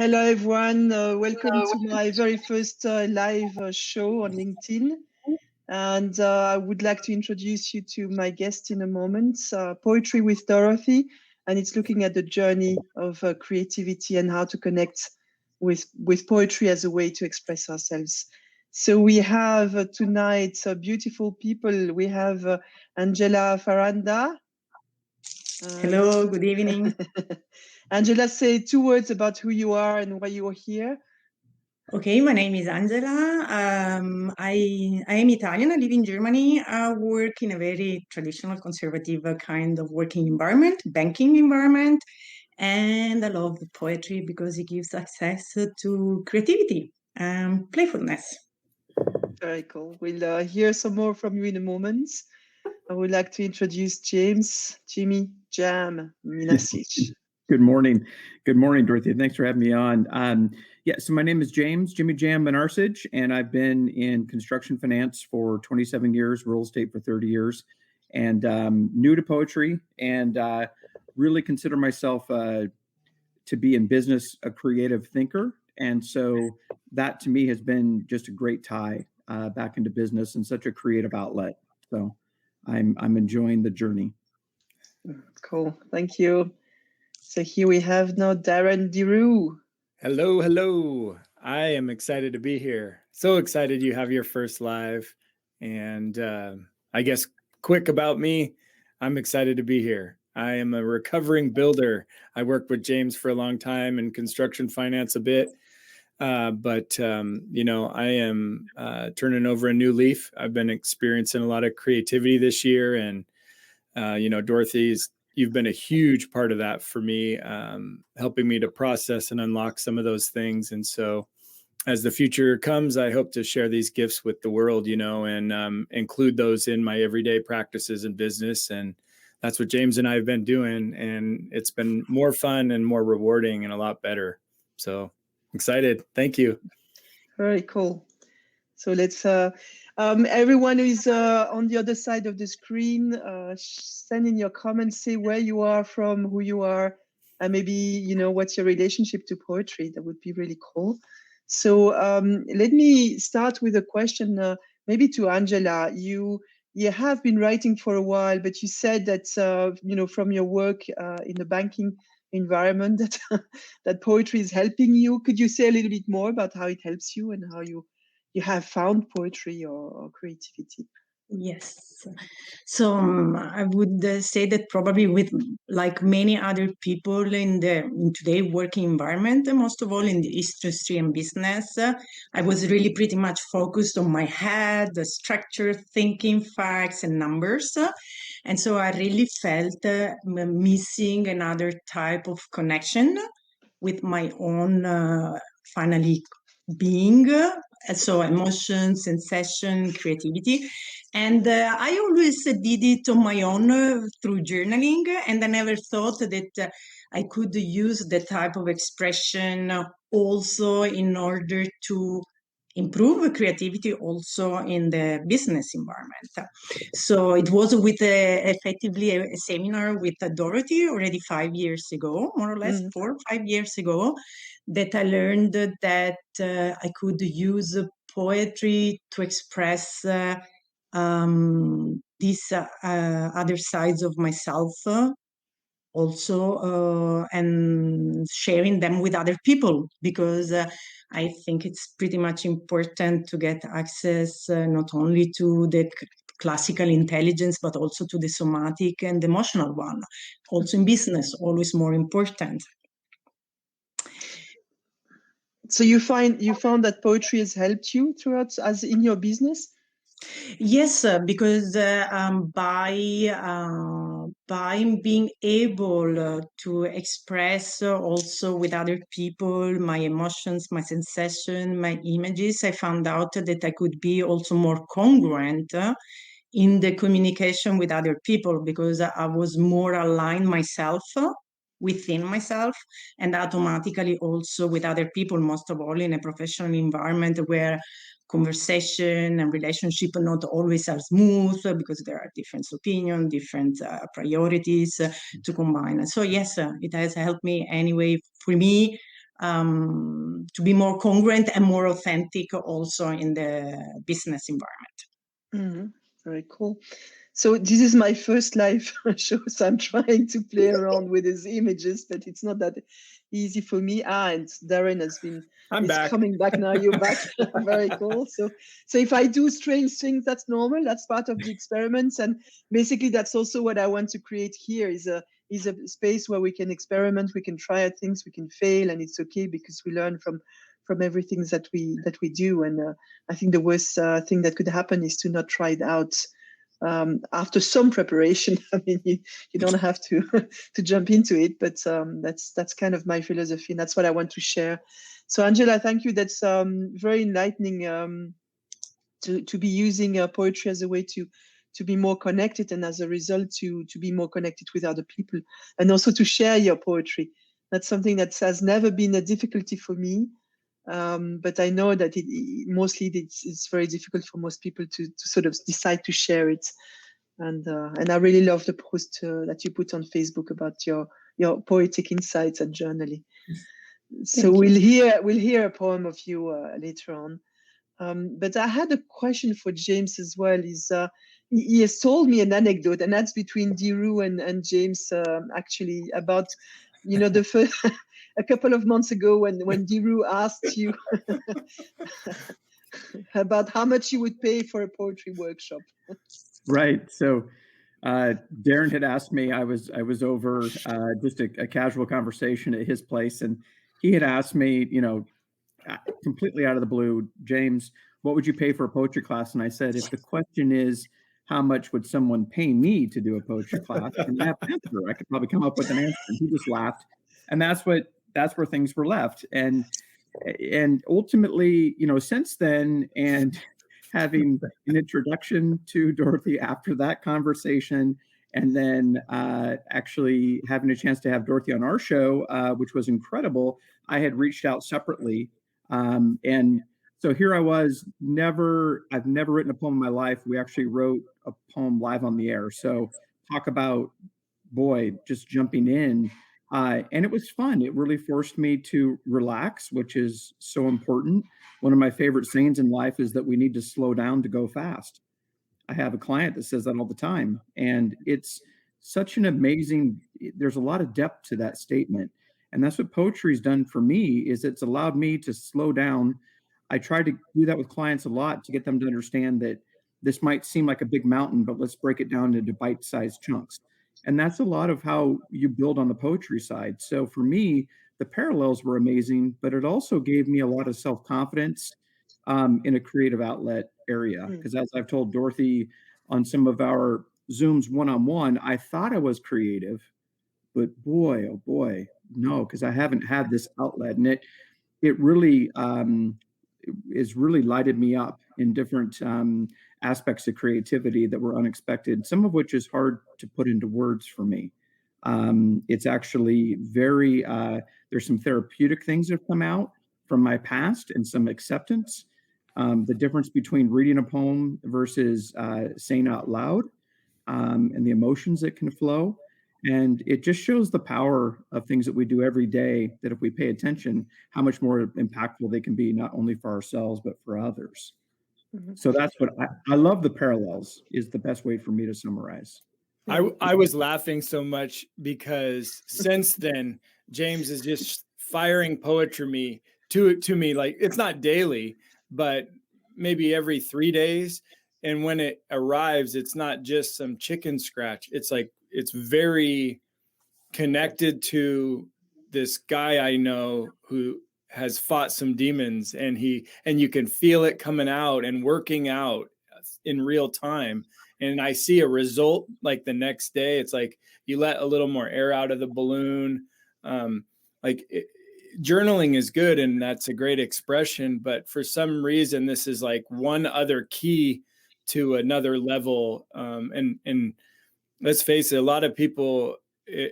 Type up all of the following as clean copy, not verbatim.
Hello, everyone. Welcome to my very first live show on LinkedIn. And I would like to introduce you to my guest in a moment, Poetry with Dorothy. And it's looking at the journey of creativity and how to connect with poetry as a way to express ourselves. So we have tonight beautiful people. We have Angela Faranda. Hello, good evening. Angela, say 2 words about who you are and why you are here. Okay, my name is Angela. I am Italian. I live in Germany. I work in a very traditional, conservative kind of working environment, banking environment. And I love poetry because it gives access to creativity and playfulness. Very cool. We'll hear some more from you in a moment. I would like to introduce Jimmy Jam Minasic. Good morning. Good morning, Dorothy. Thanks for having me on. So my name is Jimmy Jam Minasic, and I've been in construction finance for 27 years, real estate for 30 years, and new to poetry, and really consider myself to be in business a creative thinker. And so that to me has been just a great tie back into business and such a creative outlet. So I'm enjoying the journey. Cool. Thank you. So here we have now Darren DeRue. Hello. I am excited to be here. So excited you have your first live. And I guess quick about me, I'm excited to be here. I am a recovering builder. I worked with James for a long time in construction finance a bit. But I am turning over a new leaf. I've been experiencing a lot of creativity this year. And, Dorothy, you've been a huge part of that for me, helping me to process and unlock some of those things. And so as the future comes, I hope to share these gifts with the world, and include those in my everyday practices and business. And that's what James and I have been doing. And it's been more fun and more rewarding and a lot better. So excited. Thank you. Very cool. So let's, everyone who is on the other side of the screen, send in your comments, say where you are from, who you are, and maybe, what's your relationship to poetry. That would be really cool. So let me start with a question, maybe to Angela. You have been writing for a while, but you said that, from your work in the banking environment that poetry is helping you. Could you say a little bit more about how it helps you and how you have found poetry or creativity? Yes. So I would say that probably with like many other people in today working environment, most of all in the industry and business, I was really pretty much focused on my head, the structure, thinking, facts and numbers. And so I really felt missing another type of connection with my own finally being. So emotion, sensation, creativity. And I always did it on my own through journaling. And I never thought that I could use the type of expression also in order to improve creativity also in the business environment. So it was with effectively a seminar with Dorothy already 5 years ago, more or less 4 or 5 years ago, that I learned that I could use poetry to express these other sides of myself also and sharing them with other people, because I think it's pretty much important to get access not only to the classical intelligence, but also to the somatic and emotional one. Also in business, always more important. So you found that poetry has helped you throughout as in your business? Yes, because by being able to express also with other people my emotions, my sensation, my images, I found out that I could be also more congruent in the communication with other people, because I was more aligned myself within myself and automatically also with other people, most of all in a professional environment where conversation and relationship are not always are smooth because there are different opinions, different priorities to combine. And so yes, it has helped me anyway. For me, to be more congruent and more authentic also in the business environment. Very cool. So this is my first live show, so I'm trying to play around with these images, but it's not that easy for me. And Darren is back. coming back now. You're back. Very cool. So if I do strange things, that's normal. That's part of the experiments, and basically that's also what I want to create here is a space where we can experiment, we can try out things, we can fail, and it's okay because we learn from everything that we do. And I think the worst thing that could happen is to not try it out. After some preparation. I mean, you don't have to to jump into it, but that's kind of my philosophy, and that's what I want to share. So Angela, thank you. That's very enlightening to be using poetry as a way to be more connected, and as a result to be more connected with other people, and also to share your poetry. That's something that has never been a difficulty for me. But I know that mostly it's very difficult for most people to sort of decide to share it. And I really love the post that you put on Facebook about your poetic insights and journaling. So we'll hear a poem of you later on. But I had a question for James as well. He has told me an anecdote, and that's between Diru and James actually about, the first a couple of months ago when Diru asked you about how much you would pay for a poetry workshop. Right. So Darren had asked me, I was over just a casual conversation at his place, and he had asked me, completely out of the blue, James, what would you pay for a poetry class? And I said, if the question is, how much would someone pay me to do a poetry class? And I have an answer. I could probably come up with an answer. And he just laughed. And that's where things were left. And ultimately, since then, and having an introduction to Dorothy after that conversation, and then actually having a chance to have Dorothy on our show, which was incredible, I had reached out separately. And so here I was, I've never written a poem in my life. We actually wrote a poem live on the air. So talk about, boy, just jumping in. And it was fun. It really forced me to relax, which is so important. One of my favorite sayings in life is that we need to slow down to go fast. I have a client that says that all the time. And it's such an amazing, there's a lot of depth to that statement. And that's what poetry's done for me, is it's allowed me to slow down. I try to do that with clients a lot to get them to understand that this might seem like a big mountain, but let's break it down into bite-sized chunks. And that's a lot of how you build on the poetry side. So for me, the parallels were amazing, but it also gave me a lot of self-confidence in a creative outlet area. Because as I've told Dorothy on some of our Zooms one-on-one, I thought I was creative, but boy, oh boy, no, because I haven't had this outlet. And it really is really lighted me up in different aspects of creativity that were unexpected, some of which is hard to put into words for me. It's actually very, there's some therapeutic things that have come out from my past and some acceptance. The difference between reading a poem versus saying out loud and the emotions that can flow. And it just shows the power of things that we do every day, that if we pay attention, how much more impactful they can be, not only for ourselves, but for others. Mm-hmm. So that's what I love. The parallels is the best way for me to summarize. I was laughing so much because since then, James is just firing poetry to me. Like, it's not daily, but maybe every 3 days. And when it arrives, it's not just some chicken scratch. It's like, it's very connected to this guy I know who has fought some demons, and you can feel it coming out and working out in real time. And I see a result like the next day. It's like you let a little more air out of the balloon. Journaling is good, and that's a great expression. But for some reason, this is like one other key to another level. And let's face it, a lot of people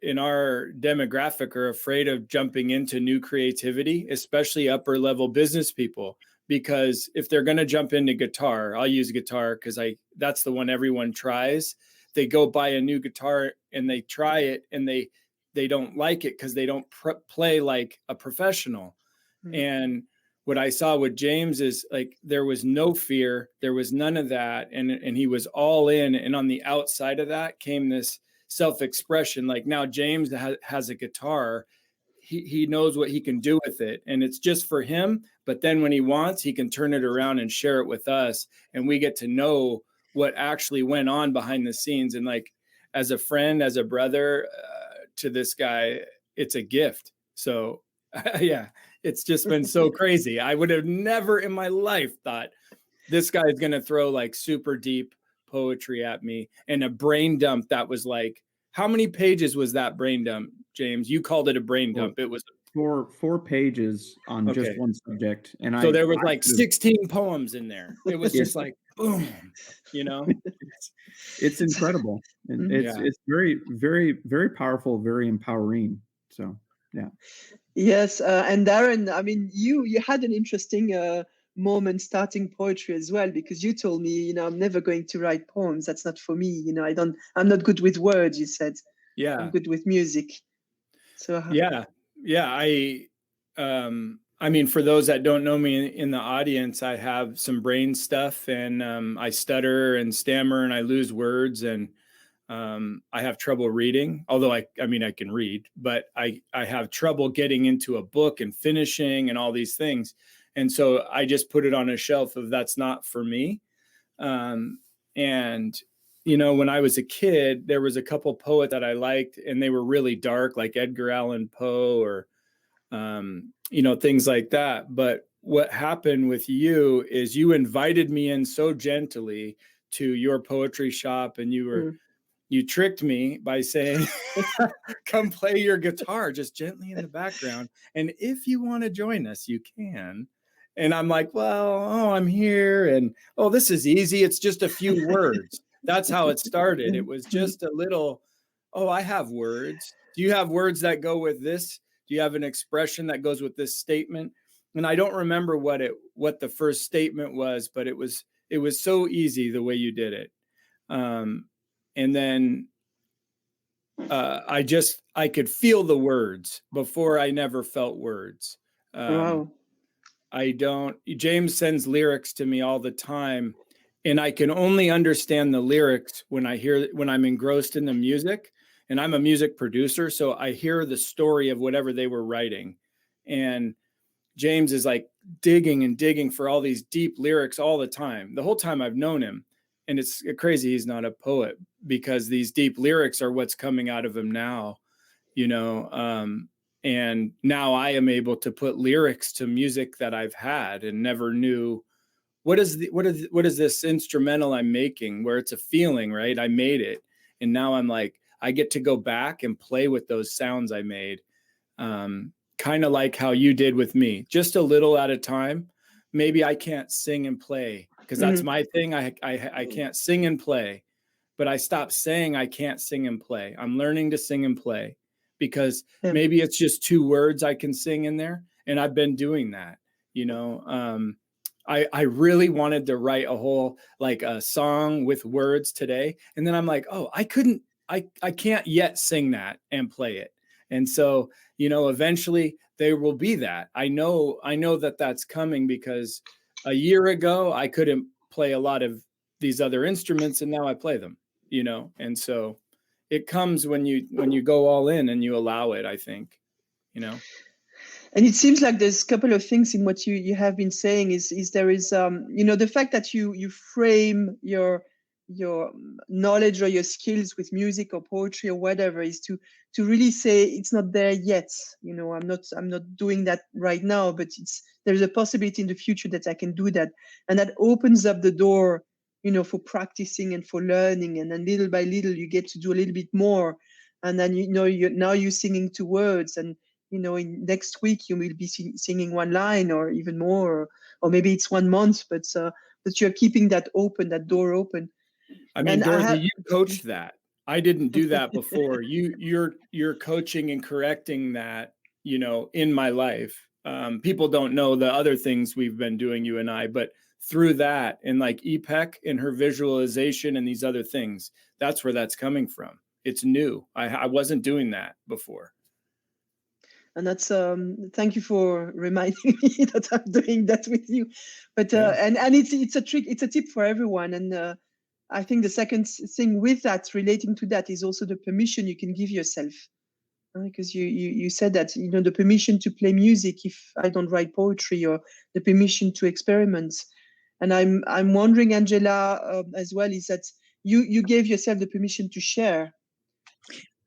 in our demographic are afraid of jumping into new creativity, especially upper level business people. Because if they're going to jump into guitar, I'll use guitar because that's the one everyone tries. They go buy a new guitar and they try it and they they don't like it because they don't play like a professional. And what I saw with James is like, there was no fear, there was none of that. And he was all in. And on the outside of that came this self-expression. Like, now James has a guitar. He knows what he can do with it, and it's just for him. But then when he wants, he can turn it around and share it with us. And we get to know what actually went on behind the scenes. And like, as a friend, as a brother to this guy, it's a gift. So yeah, it's just been so crazy. I would have never in my life thought this guy is going to throw like super deep poetry at me, and a brain dump that was like, how many pages was that brain dump, James? You called it a brain dump. It was four pages on just one subject. And so there was like 16 poems in there. It was just like, boom, you know. It's incredible. And it's very, very, very powerful, very empowering. So yeah. Yes, and Darren, I mean, you had an interesting moment starting poetry as well, because you told me, you know, I'm never going to write poems. That's not for me. You know, I'm not good with words, you said. Yeah. I'm good with music. So yeah. I mean, for those that don't know me in the audience, I have some brain stuff, and I stutter and stammer and I lose words, and I have trouble reading, although I mean, I can read, but I have trouble getting into a book and finishing and all these things. And so I just put it on a shelf of that's not for me. And, you know, when I was a kid, there was a couple poets that I liked, and they were really dark, like Edgar Allan Poe or, you know, things like that. But what happened with you is you invited me in so gently to your poetry shop, and you tricked me by saying, come play your guitar just gently in the background. And if you want to join us, you can. And I'm like, well, I'm here. And, this is easy. It's just a few words. That's how it started. It was just a little, I have words. Do you have words that go with this? Do you have an expression that goes with this statement? And I don't remember what the first statement was, but it was so easy the way you did it. And then I could feel the words before I never felt words. Wow. James sends lyrics to me all the time, and I can only understand the lyrics when I'm engrossed in the music. And I'm a music producer, so I hear the story of whatever they were writing. And James is like digging and digging for all these deep lyrics all the time, the whole time I've known him. And it's crazy he's not a poet, because these deep lyrics are what's coming out of him now, you know. And now I am able to put lyrics to music that I've had and never knew. What is this instrumental I'm making, where it's a feeling, right? I made it, and now I'm like, I get to go back and play with those sounds I made, kind of like how you did with me, just a little at a time. Maybe I can't sing and play, because that's my thing. I can't sing and play, but I stopped saying I can't sing and play. I'm learning to sing and play, because maybe it's just 2 words I can sing in there. And I've been doing that, you know. I really wanted to write a whole, like a song with words today. And then I'm like, I can't yet sing that and play it. And so, you know, eventually there will be that. I know that that's coming, because a year ago I couldn't play a lot of these other instruments, and now I play them, you know. And so it comes when you go all in and you allow it, I think, you know. And it seems like there's a couple of things in what you have been saying is there is you know, the fact that you frame your knowledge or your skills with music or poetry or whatever is to really say it's not there yet. You know, I'm not doing that right now, but there's a possibility in the future that I can do that, and that opens up the door, you know, for practicing and for learning, and then little by little you get to do a little bit more, and then now you're singing 2 words, and you know, in next week you will be singing 1 line or even more, or maybe it's 1 month, but you're keeping that door open. I mean, Dorothy, you coached that. I didn't do that before. You're coaching and correcting that, you know, in my life. People don't know the other things we've been doing, you and I, but through that, and like EPEC and her visualization and these other things, that's where that's coming from. it's new. I wasn't doing that before. And that's thank you for reminding me that I'm doing that with you. But and it's a trick, it's a tip for everyone. And I think the second thing with that, relating to that, is also the permission you can give yourself. Because you said that, you know, the permission to play music if I don't write poetry, or the permission to experiment. And I'm wondering, Angela, as well, is that you gave yourself the permission to share.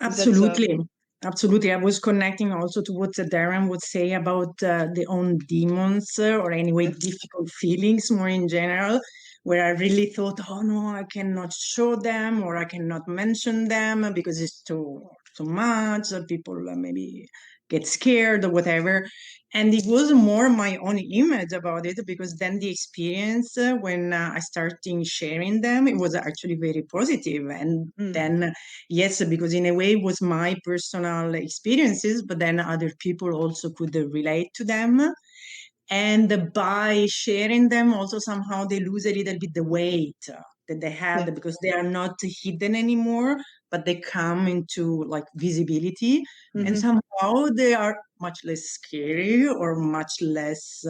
Absolutely. Absolutely. I was connecting also to what Darren would say about the own demons, or anyway, difficult feelings more in general, where I really thought, oh no, I cannot show them, or I cannot mention them because it's too much. People maybe get scared or whatever. And it was more my own image about it, because then the experience when I started sharing them, it was actually very positive. And then, yes, because in a way it was my personal experiences, but then other people also could relate to them. And by sharing them, also somehow they lose a little bit the weight that they had, because they are not hidden anymore, but they come into like visibility. And somehow they are much less scary, or much less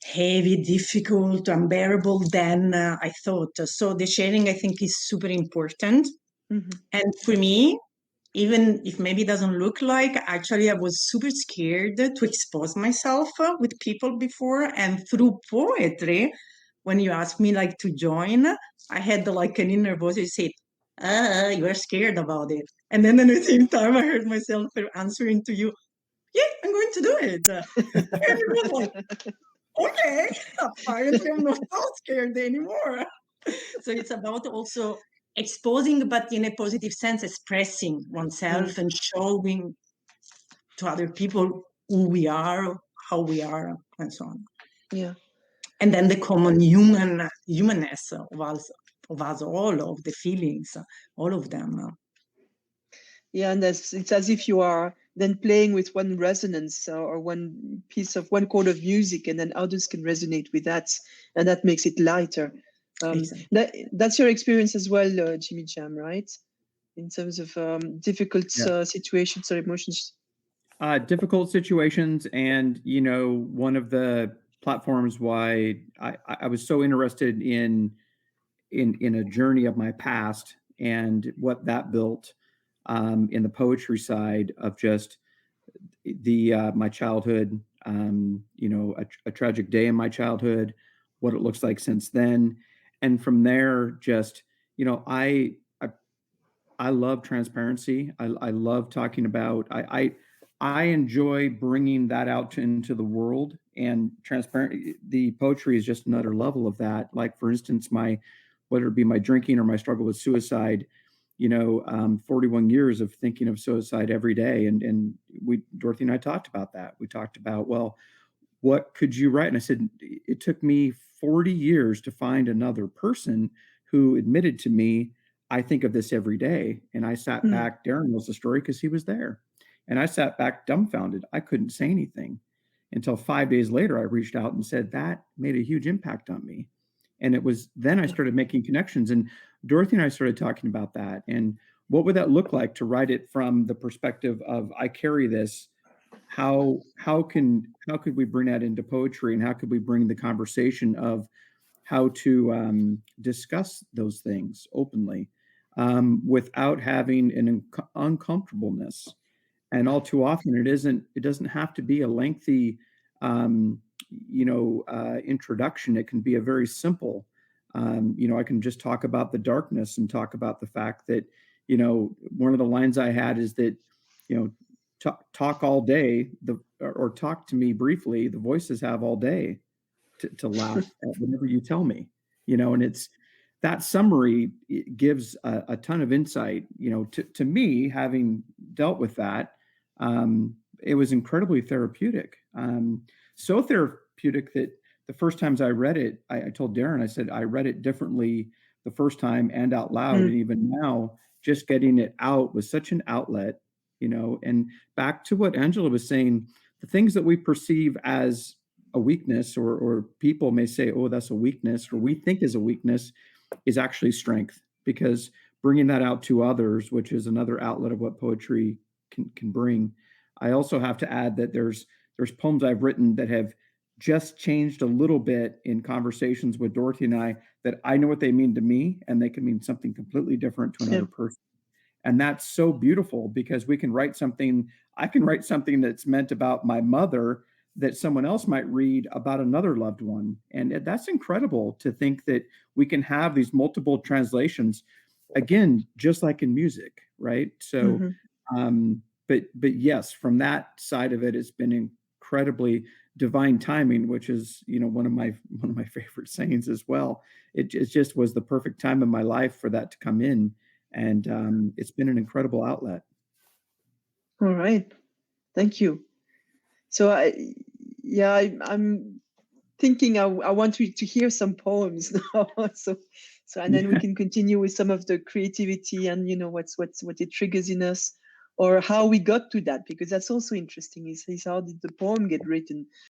heavy, difficult, unbearable than I thought. So the sharing, I think, is super important. And for me, even if maybe it doesn't look like, actually I was super scared to expose myself with people before. And through poetry, when you asked me like to join, I had like an inner voice that said, you are scared about it. And then at the same time, I heard myself answering to you, yeah, I'm going to do it. And it was like, okay, apparently I'm not so scared anymore. So it's about also exposing, but in a positive sense, expressing oneself and showing to other people who we are, how we are, and so on. Yeah. And then the common humanness of us all, of the feelings, all of them. Yeah, and it's as if you are then playing with one resonance or one chord of music, and then others can resonate with that, and that makes it lighter. Exactly. That's your experience as well, Jimmy Jam, right? In terms of difficult situations or emotions. Difficult situations, and you know, one of the platforms why I was so interested in a journey of my past and what that built in the poetry side of just the my childhood, you know, a tragic day in my childhood, what it looks like since then, and from there, just you know, I love transparency. I love talking about. I enjoy bringing that out into the world, and transparent. The poetry is just another level of that. Like for instance, whether it be my drinking or my struggle with suicide, you know, 41 years of thinking of suicide every day, and Dorothy and I talked about that. We talked about, well, what could you write? And I said, it took me 40 years to find another person who admitted to me, I think of this every day. And I sat back, Darren knows the story because he was there. And I sat back dumbfounded. I couldn't say anything until 5 days later, I reached out and said, that made a huge impact on me. And it was then I started making connections. And Dorothy and I started talking about that. And what would that look like to write it from the perspective of, I carry this. How could we bring that into poetry, and how could we bring the conversation of how to discuss those things openly without having an uncomfortableness? And all too often, it doesn't have to be a lengthy introduction. It can be a very simple I can just talk about the darkness and talk about the fact that, you know, one of the lines I had is that, you know, talk all day, or talk to me briefly. The voices have all day to laugh at whatever you tell me, you know. And it's that summary gives a ton of insight, you know, to me, having dealt with that. It was incredibly therapeutic, so therapeutic that the first times I read it, I told Darren, I said, I read it differently the first time and out loud. And even now, just getting it out was such an outlet, you know. And back to what Angela was saying, the things that we perceive as a weakness, or people may say, oh, that's a weakness, or we think is a weakness, is actually strength. Because bringing that out to others, which is another outlet of what poetry can bring. I also have to add that there's poems I've written that have just changed a little bit in conversations with Dorothy and I, that I know what they mean to me, and they can mean something completely different to another person. And that's so beautiful, because we can write something, I can write something that's meant about my mother that someone else might read about another loved one. And that's incredible to think that we can have these multiple translations, again, just like in music, right? So, but yes, from that side of it, it's been incredibly divine timing, which is, one of my favorite sayings as well. It just was the perfect time in my life for that to come in. And it's been an incredible outlet. All right. Thank you. So I'm thinking I want to hear some poems now. And then we can continue with some of the creativity and what it triggers in us, or how we got to that, because that's also interesting. Is how did the poem get written?